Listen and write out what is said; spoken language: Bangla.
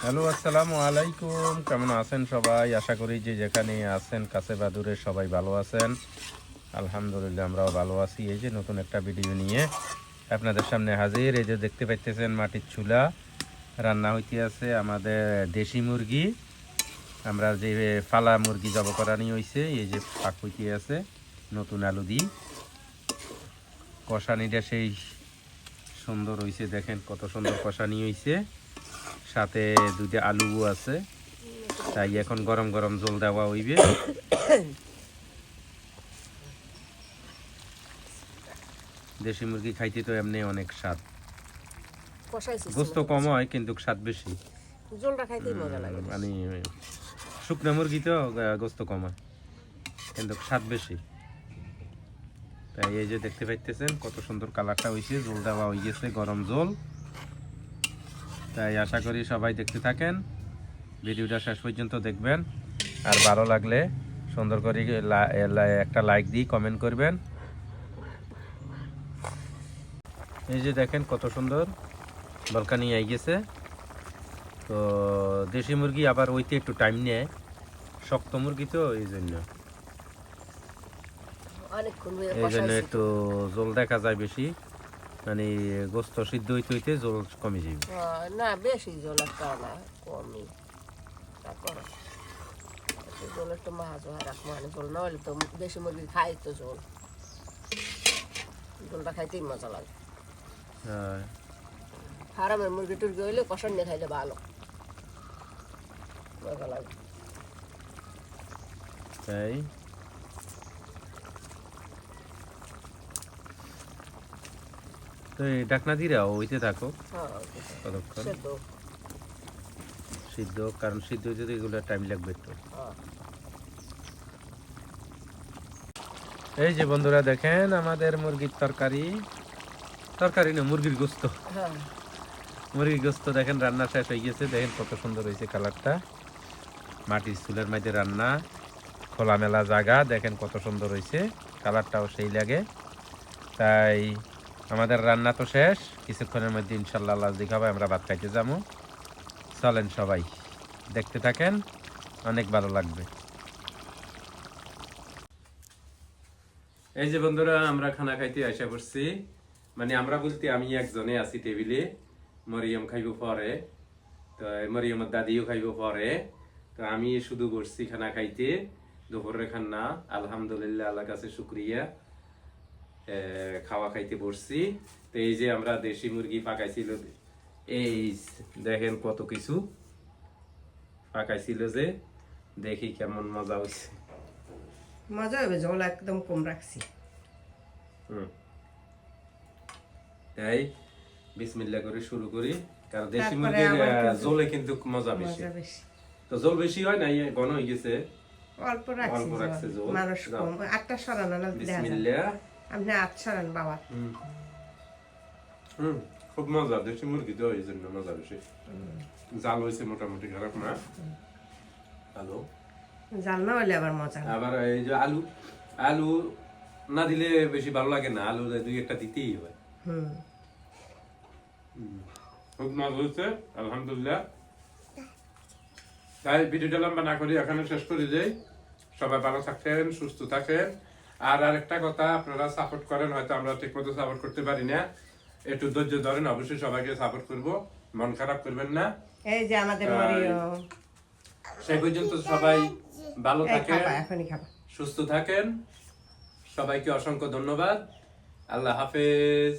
হ্যালো, আসসালামু আলাইকুম। কেমন আছেন সবাই? আশা করি যে যেখানে আছেন কাছে বা দূরে সবাই ভালো আছেন। আলহামদুলিল্লাহ, আমরাও ভালো আছি। এই যে নতুন একটা ভিডিও নিয়ে আপনাদের সামনে হাজির। এই যে দেখতে পাইতেছেন মাটির চুলা রান্না হইতে আছে আমাদের দেশি মুরগি। আমরা যে ফালা মুরগি জব করানি হয়েছে, এই যে পাক হইতে আছে নতুন আলু দিই। কষানিটা সেই সুন্দর হয়েছে, দেখেন কত সুন্দর কষানি হয়েছে, সাথে দুইটা আলু আছে। তাই এখন গরম গরম জল দেওয়া হইবে। দেশি মুরগি খাইতে তো এমনি অনেক স্বাদ, গোস্ত কম হয় কিন্তু স্বাদ বেশি। জলটা খাইতে মজা লাগে, মানে শুকনো মুরগি তো গোস্ত কম হয় কিন্তু স্বাদ বেশি। তাই এই যে দেখতে পাইতেছেন কত সুন্দর কালারটা হয়েছে, জল দেওয়া হয়ে গেছে, গরম জল। তাই আশা করি সবাই দেখতে থাকেন, ভিডিওটা শেষ পর্যন্ত দেখবেন। আর ভালো লাগলে সুন্দর করে একটা লাইক দিয়ে কমেন্ট করবেন। এই যে দেখেন কত সুন্দর বলকানি আই গেছে। তো দেশি মুরগি আবার ওইতে একটু টাইম নেয়, শক্ত মুরগি তো এই জন্য একটু জল দেখা যায় বেশি, মানে গোস্ত সিদ্ধ হইতে হইতে জল কমে যাবে। না বেশি জল একটা না, কমই। তারপর জল একটু মাছ রাখবো, মানে জল না হলে তো দেশি মুরগি খাই তো জল, জলটা খাইতেই মজা লাগে। ফার্মের মুরগি টুরগি হইলে কষান নিয়ে খাইলে ভালো মজা লাগে। তাই তো এই ডাকনা দিরা ওইতে থাকো কতক্ষণ সিদ্ধ, কারণ সিদ্ধ হইতে তো এগুলো টাইম লাগবে একটু। এই যে বন্ধুরা দেখেন আমাদের মুরগির তরকারি না মুরগির গোস্ত, মুরগির গোস্ত দেখেন রান্না শেষ হয়ে গেছে। দেখেন কত সুন্দর হয়েছে কালারটা, মাটির চুলের মধ্যে রান্না, খোলামেলা জায়গা, দেখেন কত সুন্দর হয়েছে, কালারটাও সেই লাগে। তাই আমাদের রান্না তো শেষ, কিছুক্ষণের মধ্যে ইনশাল্লাহ লাল দেখাবে, আমরা ভাত খাইতে যাবো। চলেন সবাই দেখতে থাকেন, অনেক ভালো লাগবে। এই যে বন্ধুরা আমরা খানা খাইতে আসা করছি, মানে আমরা বলতে আমি একজনে আছি টেবিলে, মরিয়ম খাইব পরে, তো মরিয়মের দাদিও খাইব পরে, তো আমি শুধু বসছি খানা খাইতে, দুপুরের খানা আলহামদুলিল্লাহ আল্লাহর কাছে শুকরিয়া, খাওয়া খাইতে বসছি। তো এই যে আমরা দেশি মুরগি পাকাইছিল, এই দেখেন কত কিছু পাকাইছিল, যে দেখি কেমন মজা হয়েছে। মজা হবে, জল একদম কম রাখছি। তাই বিসমিল্লাহ করে শুরু করি, কারণ দেশি মুরগির জলে কিন্তু মজা বেশি। তো জল বেশি হয় না, ঘন হয়ে গেছে, অল্প রাখছি জল, মানুষ কম, আটটা সরানো না। বিসমিল্লাহ, আপনি আট সরান বাবা। খুব মজা, দেশি মুরগি তো এই জন্য মজা বেশি। জাল হয়েছে মোটামুটি, খারাপ না। হ্যালো, জাল না হলে আবার মজা। আবার এই যে আলু না দিলে বেশি ভালো লাগে না, আলু দুই একটা দিতেই হয়। খুব মজা হয়েছে আলহামদুলিল্লাহ। তাই ভিডিওটা লম্বা না করি এখানে শেষ করে যাই। সবাই ভালো থাকেন, সুস্থ থাকেন। আর আরেকটা কথা, আপনারা সাপোর্ট করেন, হয়তো আমরা ঠিক মতো সাপোর্ট করতে পারি না, একটু ধৈর্য ধরেন, অবশ্যই সবাইকে সাপোর্ট করব, মন খারাপ করবেন না। এই যে আমাদের সেই পর্যন্ত সবাই ভালো থাকেন, সুস্থ থাকেন। সবাইকে অসংখ্য ধন্যবাদ। আল্লাহ হাফেজ।